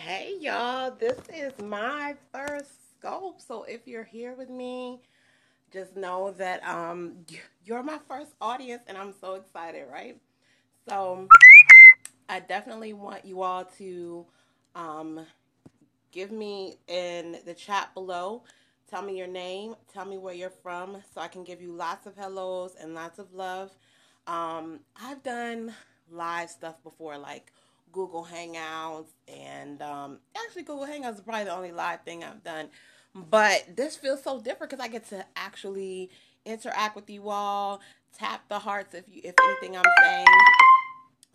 Hey y'all, this is my first scope. So if you're here with me, just know that you're my first audience and I'm so excited, right? So I definitely want you all to um give me in the chat below. Tell me your name, tell me where you're from so I can give you lots of hellos and lots of love. I've done live stuff before, like Google Hangouts, and actually, Google Hangouts is probably the only live thing I've done. But this feels so different because I get to actually interact with you all, tap the hearts if anything I'm saying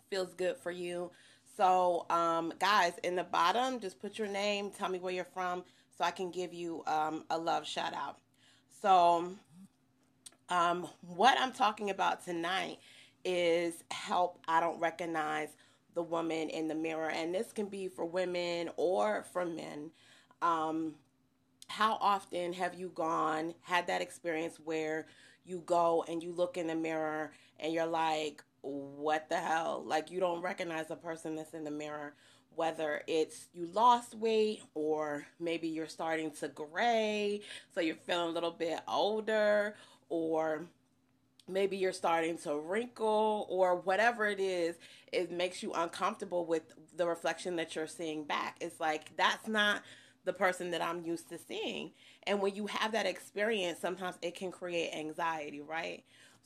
feels good for you. So, guys, in the bottom, just put your name, tell me where you're from, so I can give you a love shout out. So, what I'm talking about tonight is help I don't recognize the woman in the mirror. And this can be for women or for men. Um, how often have you had that experience where you go and you look in the mirror and you're like, what the hell? Like, you don't recognize the person that's in the mirror, whether it's you lost weight or maybe you're starting to gray, so you're feeling a little bit older, or maybe you're starting to wrinkle, or whatever it is, it makes you uncomfortable with the reflection that you're seeing back. It's like, that's not the person that I'm used to seeing. And when you have that experience, sometimes it can create anxiety, right?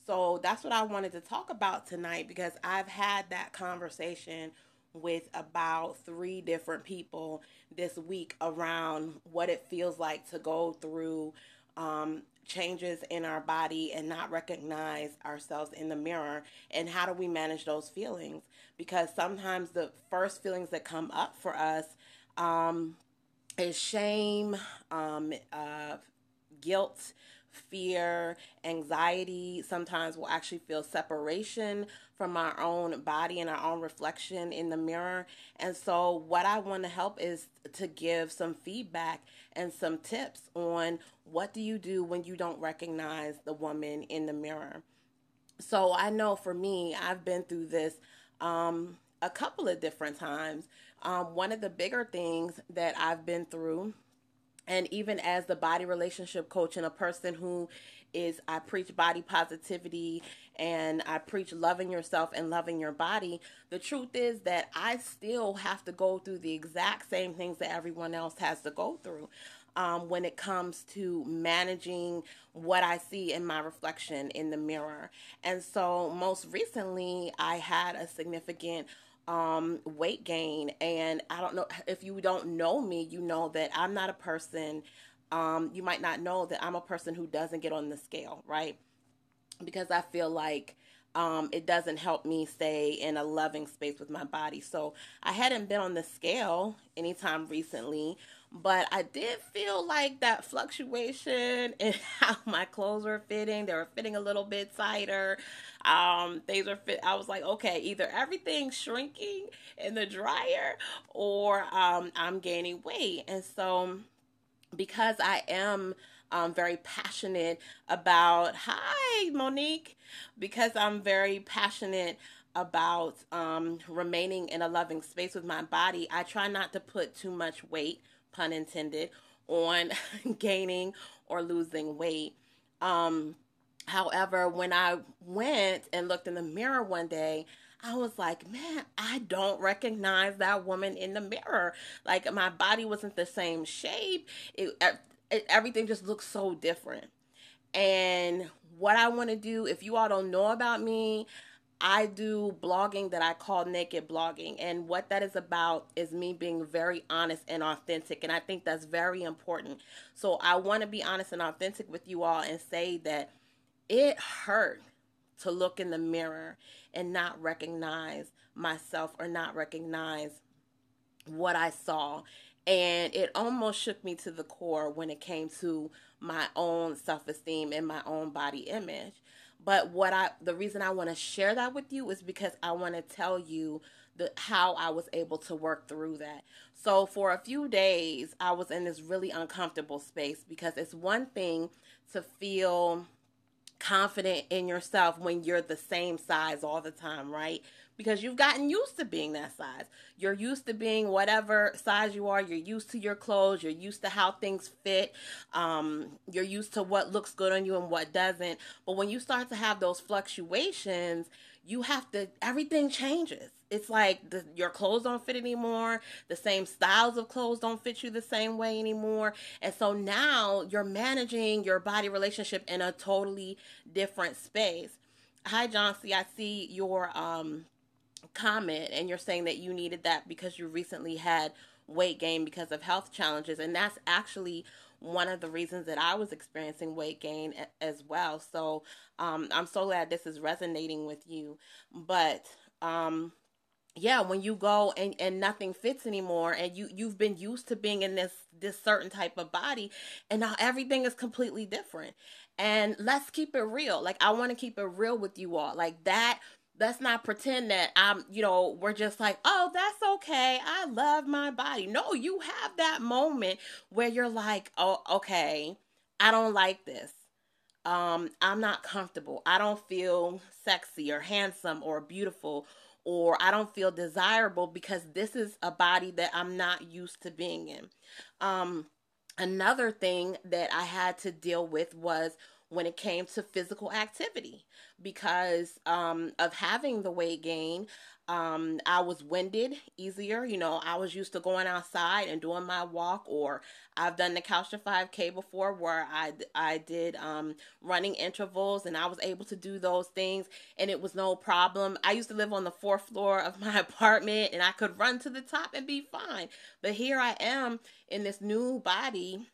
So that's what I wanted to talk about tonight, because I've had that conversation with about three different people this week around what it feels like to go through changes in our body and not recognize ourselves in the mirror, and how do we manage those feelings, because sometimes the first feelings that come up for us um, is shame, guilt, fear, anxiety. Sometimes we'll actually feel separation from our own body and our own reflection in the mirror. And so, what I want to help is to give some feedback and some tips on what do you do when you don't recognize the woman in the mirror. So, I know for me, I've been through this a couple of different times. One of the bigger things that I've been through, and even as the body relationship coach and a person who is, I preach body positivity and I preach loving yourself and loving your body, the truth is that I still have to go through the exact same things that everyone else has to go through. When it comes to managing what I see in my reflection in the mirror. And so, most recently, I had a significant weight gain. And I don't know if you don't know me, you know that I'm not a person. You might not know that I'm a person who doesn't get on the scale, right? Because I feel like it doesn't help me stay in a loving space with my body. So I hadn't been on the scale anytime recently, but I did feel like that fluctuation in how my clothes were fitting. They were fitting a little bit tighter. Things were fit. I was like, okay, either everything's shrinking in the dryer, or I'm gaining weight. And so, because I am very passionate about, hi, Monique, because I'm very passionate about remaining in a loving space with my body, I try not to put too much weight, pun intended, on gaining or losing weight. Um, However, when I went and looked in the mirror one day, I was like, man, I don't recognize that woman in the mirror. Like, my body wasn't the same shape. Everything just looks so different. And what I want to do, if you all don't know about me, I do blogging that I call naked blogging. And what that is about is me being very honest and authentic. And I think that's very important. So I want to be honest and authentic with you all and say that it hurt to look in the mirror and not recognize myself or not recognize what I saw. And it almost shook me to the core when it came to my own self esteem and my own body image. But the reason I want to share that with you is because I want to tell you how I was able to work through that. So for a few days, I was in this really uncomfortable space, because it's one thing to feel confident in yourself when you're the same size all the time, right? Because you've gotten used to being that size. You're used to being whatever size you are. You're used to your clothes. You're used to how things fit. You're used to what looks good on you and what doesn't. But when you start to have those fluctuations, you have to, everything changes. It's like your clothes don't fit anymore. The same styles of clothes don't fit you the same way anymore. And so now you're managing your body relationship in a totally different space. Hi, John C. I see your comment, and you're saying that you needed that because you recently had weight gain because of health challenges. And that's actually one of the reasons that I was experiencing weight gain as well. So I'm so glad this is resonating with you. But yeah, when you go and nothing fits anymore, and you've been used to being in this certain type of body, and now everything is completely different. And let's keep it real. Like, I want to keep it real with you all. Like that, let's not pretend that we're just like, oh, that's okay, I love my body. No, you have that moment where you're like, oh, okay, I don't like this. I'm not comfortable. I don't feel sexy or handsome or beautiful, or I don't feel desirable because this is a body that I'm not used to being in. Um, Another thing that I had to deal with was when it came to physical activity because of having the weight gain. I was winded easier. I was used to going outside and doing my walk, or I've done the Couch to 5K before where I did running intervals, and I was able to do those things and it was no problem. I used to live on the fourth floor of my apartment and I could run to the top and be fine. But here I am in this new body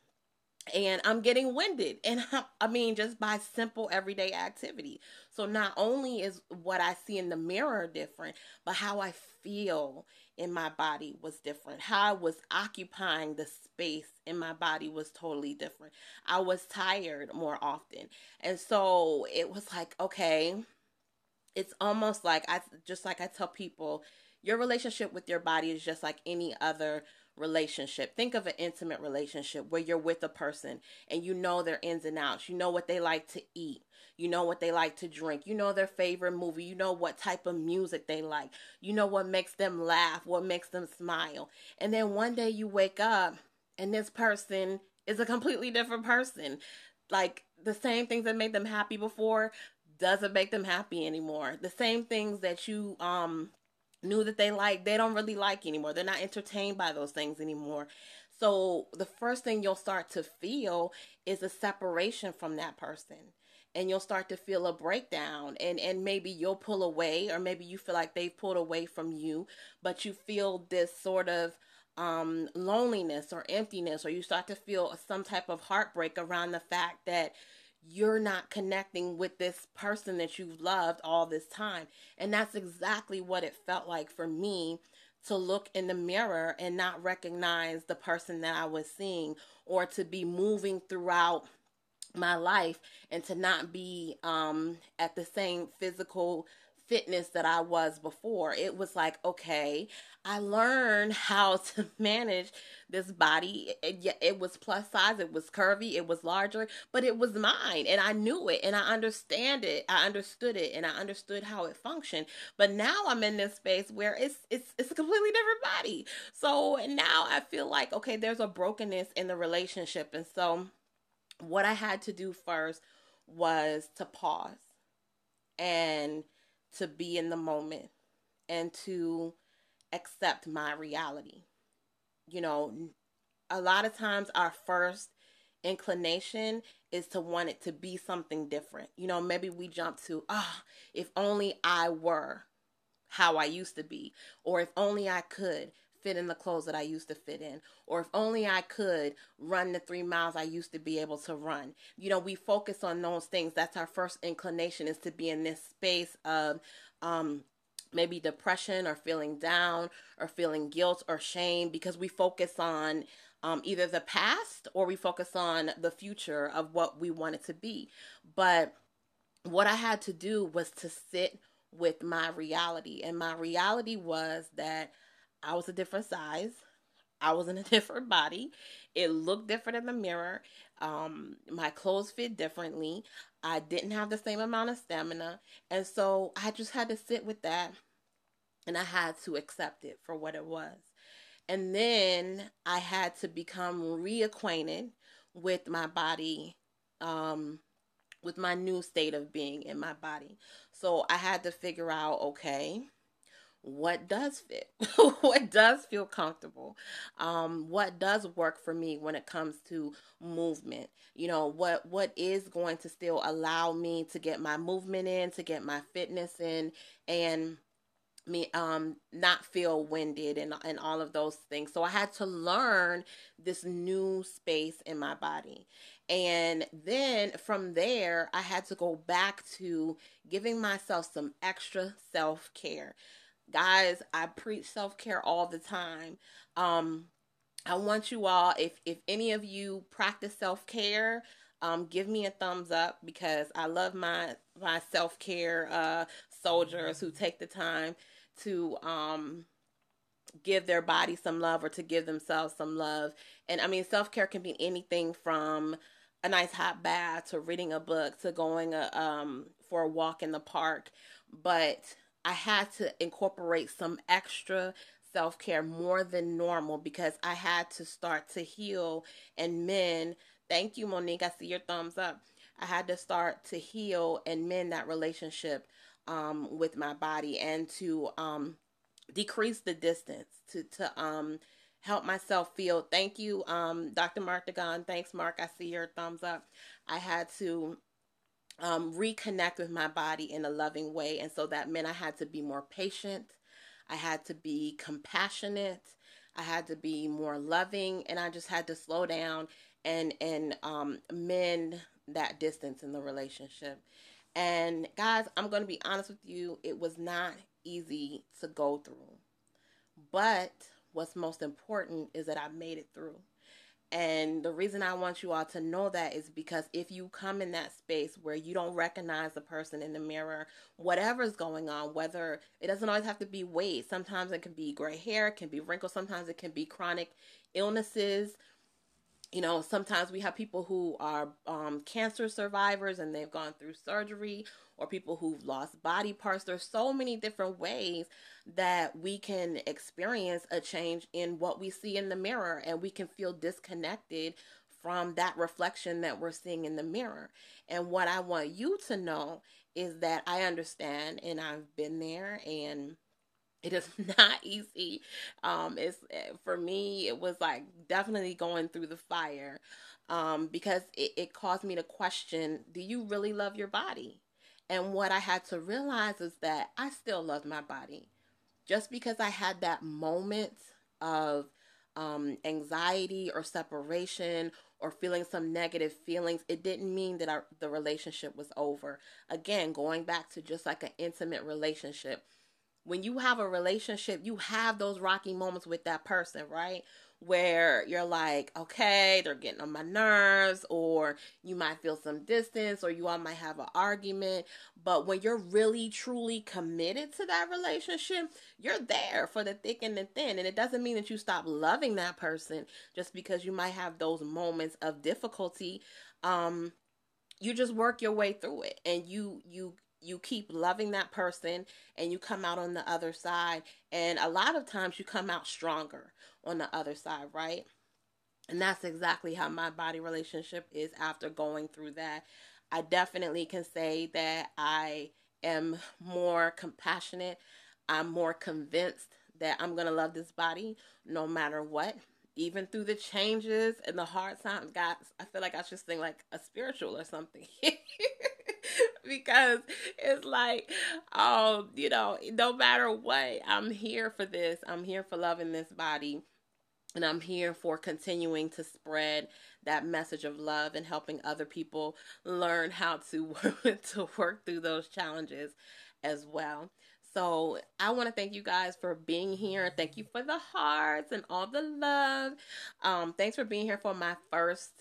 and I'm getting winded. And I mean, just by simple everyday activity. So not only is what I see in the mirror different, but how I feel in my body was different. How I was occupying the space in my body was totally different. I was tired more often. And so it was like, okay, it's almost like I tell people, your relationship with your body is just like any other relationship. Think of an intimate relationship where you're with a person and you know their ins and outs. You know what they like to eat. You know what they like to drink. You know their favorite movie. You know what type of music they like. You know what makes them laugh, what makes them smile. And then one day you wake up and this person is a completely different person. Like the same things that made them happy before doesn't make them happy anymore. The same things that you knew that they like, they don't really like anymore. They're not entertained by those things anymore. So the first thing you'll start to feel is a separation from that person. And you'll start to feel a breakdown, and maybe you'll pull away, or maybe you feel like they've pulled away from you, but you feel this sort of loneliness or emptiness, or you start to feel some type of heartbreak around the fact that you're not connecting with this person that you've loved all this time. And that's exactly what it felt like for me, to look in the mirror and not recognize the person that I was seeing, or to be moving throughout my life and to not be at the same physical fitness that I was before. It was like, okay, I learned how to manage this body. It was plus size, it was curvy, it was larger, but it was mine, and I knew it, and I understand it. I understood it, and I understood how it functioned. But now I'm in this space where it's a completely different body. So now I feel like, okay, there's a brokenness in the relationship. And so what I had to do first was to pause and to be in the moment and to accept my reality. You know, a lot of times our first inclination is to want it to be something different. Maybe we jump to, if only I were how I used to be, or if only I could fit in the clothes that I used to fit in, or if only I could run the 3 miles I used to be able to run. We focus on those things. That's our first inclination, is to be in this space of maybe depression, or feeling down, or feeling guilt or shame, because we focus on either the past, or we focus on the future of what we want it to be. But what I had to do was to sit with my reality. And my reality was that I was a different size. I was in a different body. It looked different in the mirror. My clothes fit differently. I didn't have the same amount of stamina. And so I just had to sit with that, and I had to accept it for what it was. And then I had to become reacquainted with my body, um, with my new state of being in my body. So I had to figure out, okay, what does fit, what does feel comfortable, what does work for me when it comes to movement. What is going to still allow me to get my movement in, to get my fitness in, and me not feel winded, and all of those things. So I had to learn this new space in my body. And then from there, I had to go back to giving myself some extra self-care. Guys, I preach self-care all the time. um I want you all, if any of you practice self-care, give me a thumbs up, because I love my self-care soldiers who take the time to give their body some love, or to give themselves some love. And I mean, self-care can be anything from a nice hot bath, to reading a book, to going for a walk in the park. But I had to incorporate some extra self-care, more than normal, because I had to start to heal and mend. Thank you, Monique. I see your thumbs up. I had to start to heal and mend that relationship with my body, and to decrease the distance, to help myself feel. Thank you, Dr. Mark Dagon. Thanks, Mark. I see your thumbs up. I had to reconnect with my body in a loving way, and so that meant I had to be more patient. I had to be compassionate. I had to be more loving, and I just had to slow down and mend that distance in the relationship. And guys, I'm going to be honest with you, it was not easy to go through. But what's most important is that I made it through. And the reason I want you all to know that is because if you come in that space where you don't recognize the person in the mirror, whatever's going on, whether it doesn't always have to be weight, sometimes it can be gray hair, it can be wrinkles, sometimes it can be chronic illnesses. Sometimes we have people who are cancer survivors and they've gone through surgery, or people who've lost body parts. There's so many different ways that we can experience a change in what we see in the mirror, and we can feel disconnected from that reflection that we're seeing in the mirror. And what I want you to know is that I understand, and I've been there, and it is not easy. It's For me, it was like definitely going through the fire, because it caused me to question: do you really love your body? And what I had to realize is that I still love my body. Just because I had that moment of anxiety or separation, or feeling some negative feelings, it didn't mean that the relationship was over. Again, going back to just like an intimate relationship, when you have a relationship, you have those rocky moments with that person, right? Where you're like, okay, they're getting on my nerves, or you might feel some distance, or you all might have an argument. But when you're really, truly committed to that relationship, you're there for the thick and the thin. And it doesn't mean that you stop loving that person just because you might have those moments of difficulty. Um, you just work your way through it, and you keep loving that person, and you come out on the other side. And a lot of times you come out stronger on the other side, right? And that's exactly how my body relationship is after going through that. I definitely can say that I am more compassionate. I'm more convinced that I'm going to love this body no matter what. Even through the changes and the hard times, God, I feel like I should sing like a spiritual or something. Because it's like, oh, no matter what, I'm here for this. I'm here for loving this body, and I'm here for continuing to spread that message of love and helping other people learn how to to work through those challenges as well. So I want to thank you guys for being here. Thank you for the hearts and all the love. Thanks for being here for my first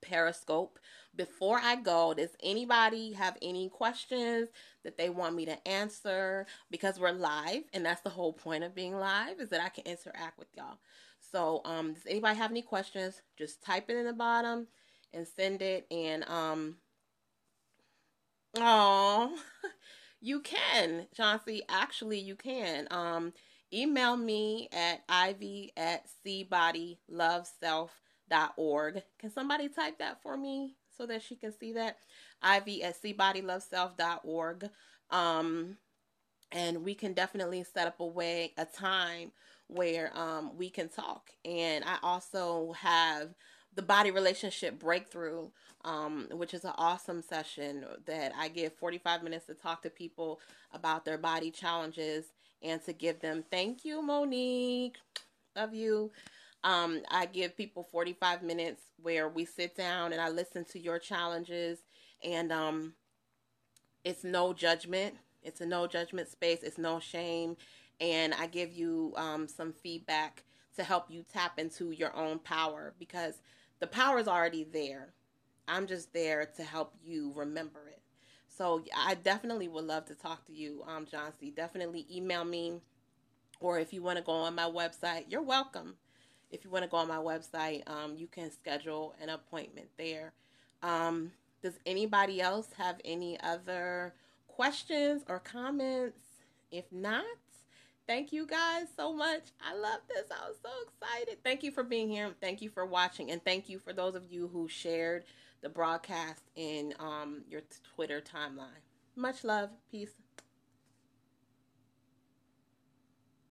Periscope. Before I go, does anybody have any questions that they want me to answer? Because we're live, and that's the whole point of being live, is that I can interact with y'all. So, does anybody have any questions? Just type it in the bottom and send it. And oh, you can, Chauncey. Actually, you can. Email me at ivy@cbodyloveself.org. Can somebody type that for me so that she can see that? ivy@cbodyloveself.org. And we can definitely set up a time where we can talk. And I also have the body relationship breakthrough, which is an awesome session that I give 45 minutes to talk to people about their body challenges and to give them, thank you, Monique, love you. I give people 45 minutes where we sit down and I listen to your challenges, and it's no judgment. It's a no judgment space. It's no shame. And I give you some feedback to help you tap into your own power, because the power is already there. I'm just there to help you remember it. So I definitely would love to talk to you, John C. Definitely email me, or if you want to go on my website, you're welcome. If you want to go on my website, you can schedule an appointment there. Does anybody else have any other questions or comments? If not, thank you guys so much. I love this. I was so excited. Thank you for being here. Thank you for watching. And thank you for those of you who shared the broadcast in your Twitter timeline. Much love. Peace.